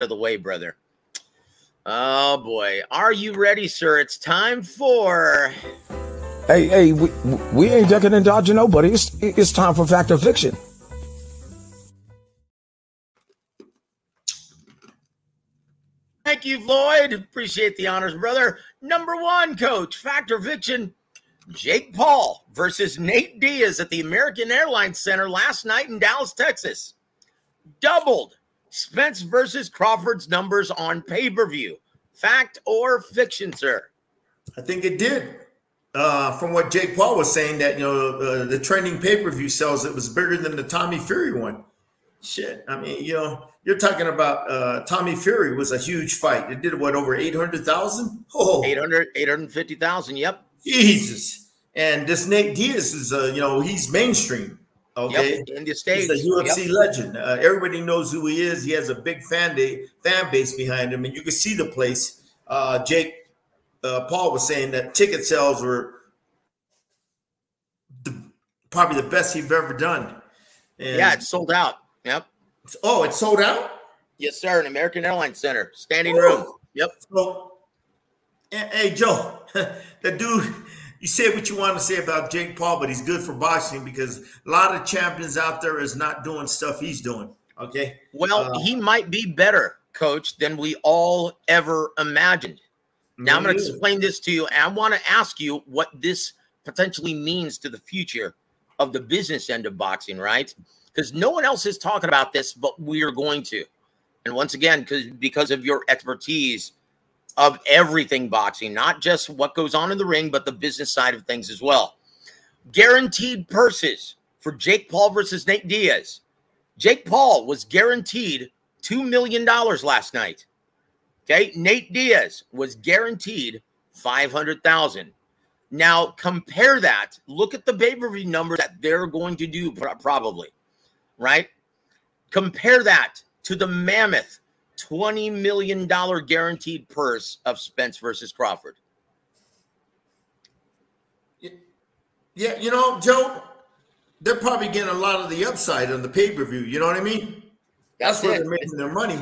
of the way, brother. Oh boy, are you ready, sir? It's time for. Hey, we ain't ducking and dodging nobody. It's time for Fact or Fiction. Thank you, Floyd. Appreciate the honors, brother. Number one, Coach, Fact or Fiction. Jake Paul versus Nate Diaz at the American Airlines Center last night in Dallas, Texas. Doubled Spence versus Crawford's numbers on pay-per-view. Fact or fiction, sir? I think it did. From what Jake Paul was saying, that the trending pay-per-view sales, it was bigger than the Tommy Fury one. Shit, I mean, you're talking about Tommy Fury was a huge fight. It did what, over 800,000? Oh, 850,000. Yep. Jesus. And this Nate Diaz is, he's mainstream. Okay, yep, in the States. He's a UFC legend. Everybody knows who he is. He has a big fan base behind him, and you can see the place. Jake Paul was saying that ticket sales were probably the best he's ever done. And yeah, it's sold out. Yep. Oh, it's sold out? Yes, sir. An American Airlines Center, standing room. Yep. So, hey, Joe, the dude. You say what you want to say about Jake Paul, but he's good for boxing because a lot of champions out there is not doing stuff he's doing. Okay. Well, he might be better, Coach, than we all ever imagined. Now I'm going to explain this to you, and I want to ask you what this potentially means to the future of the business end of boxing, right? Because no one else is talking about this, but we are going to. And once again, because of your expertise of everything boxing, not just what goes on in the ring, but the business side of things as well. Guaranteed purses for Jake Paul versus Nate Diaz. Jake Paul was guaranteed $2 million last night. Okay, Nate Diaz was guaranteed $500,000. Now compare that. Look at the pay-per-view numbers that they're going to do probably, right? Compare that to the mammoth $20 million guaranteed purse of Spence versus Crawford. Yeah, Joe, they're probably getting a lot of the upside on the pay-per-view. You know what I mean? That's where they're making their money.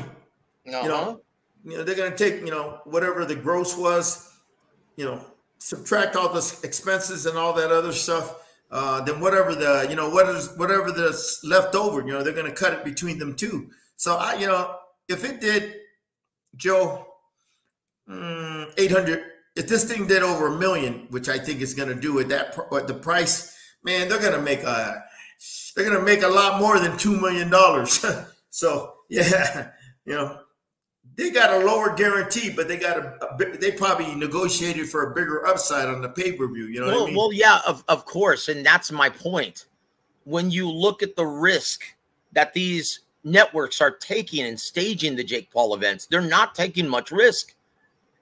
They're going to take, whatever the gross was, subtract all the expenses and all that other stuff. Then whatever whatever that's left over, they're going to cut it between them two. So if it did, Joe, 800, if this thing did over $1 million, which I think it's going to do at the price, man, they're going to make a lot more than $2 million. So yeah, they got a lower guarantee, but they probably negotiated for a bigger upside on the pay-per-view. You know what I mean? Well, yeah, of course, and that's my point. When you look at the risk that these networks are taking and staging the Jake Paul events, they're not taking much risk,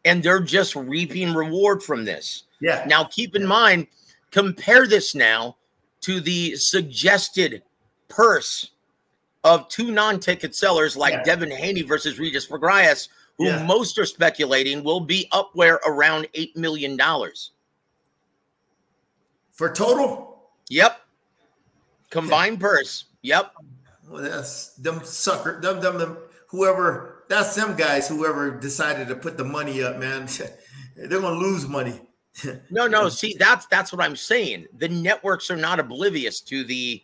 and they're just reaping reward from this. Yeah. Now, keep in mind, compare this now to the suggested purse of two non-ticket sellers like Devin Haney versus Regis Prograis, who most are speculating will be upwhere around $8 million. For total? Yep. Combined purse. Yep. Well, that's them sucker, whoever, that's them guys, whoever decided to put the money up, man. They're going to lose money. No. See, that's what I'm saying. The networks are not oblivious to the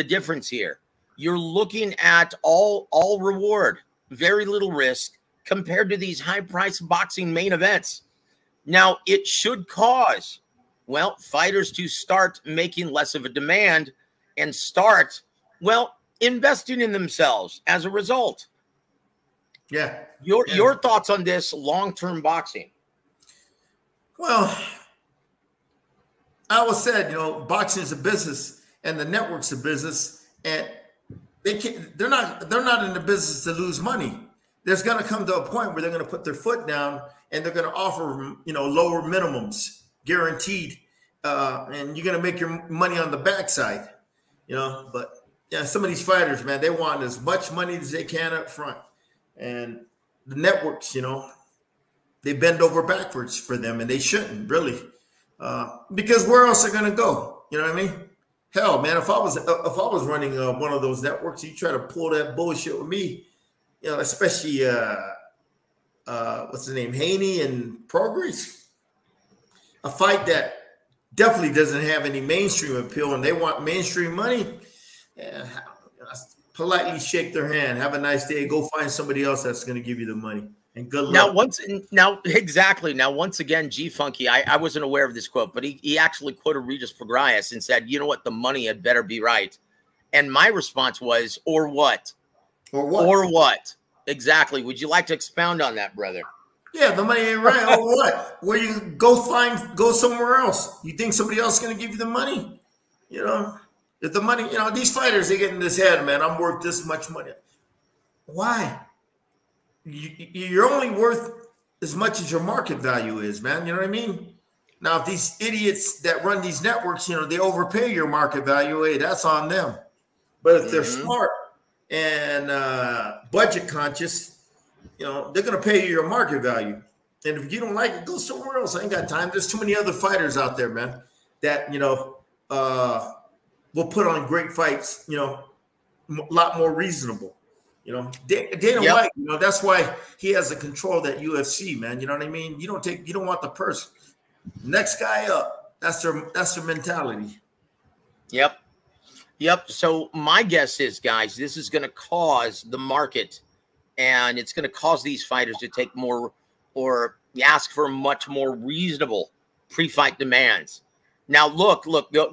difference here. You're looking at all reward, very little risk compared to these high-priced boxing main events. Now, it should cause, fighters to start making less of a demand and start, investing in themselves as a result. Yeah. Your thoughts on this long-term boxing? Well, I always said, boxing is a business and the network's a business, and they're not in the business to lose money. There's going to come to a point where they're going to put their foot down and they're going to offer, lower minimums, guaranteed, and you're going to make your money on the backside, But yeah, some of these fighters, man, they want as much money as they can up front, and the networks, they bend over backwards for them, and they shouldn't really, because where else are they going to go? You know what I mean? Hell, man, if I was running one of those networks, you try to pull that bullshit with me, you know, especially what's the name, Haney and Progress, a fight that definitely doesn't have any mainstream appeal, and they want mainstream money. Yeah, politely shake their hand, have a nice day, go find somebody else that's going to give you the money, and good luck. Exactly. Now, once again, G Funky, I wasn't aware of this quote, but he actually quoted Regis Prograis and said, you know what, the money had better be right. And my response was, or what? Or what? Or what? Exactly. Would you like to expound on that, brother? Yeah, the money ain't right. Or what? Where you go somewhere else. You think somebody else is going to give you the money? You know, if the money, you know, these fighters, they get in this head, man, I'm worth this much money. Why? You're only worth as much as your market value is, man. You know what I mean? Now, if these idiots that run these networks, you know, they overpay your market value, hey, that's on them. But if they're smart and budget conscious, you know, they're going to pay you your market value. And if you don't like it, go somewhere else. I ain't got time. There's too many other fighters out there, man, that, you know, will put on great fights, you know, a lot more reasonable. You know, Dana White, you know, that's why he has the control that UFC, man. You know what I mean? You don't want the person. Next guy up. That's their mentality. Yep. So my guess is, guys, this is going to cause the market, and it's going to cause these fighters to take more or ask for much more reasonable pre-fight demands. Now, look, go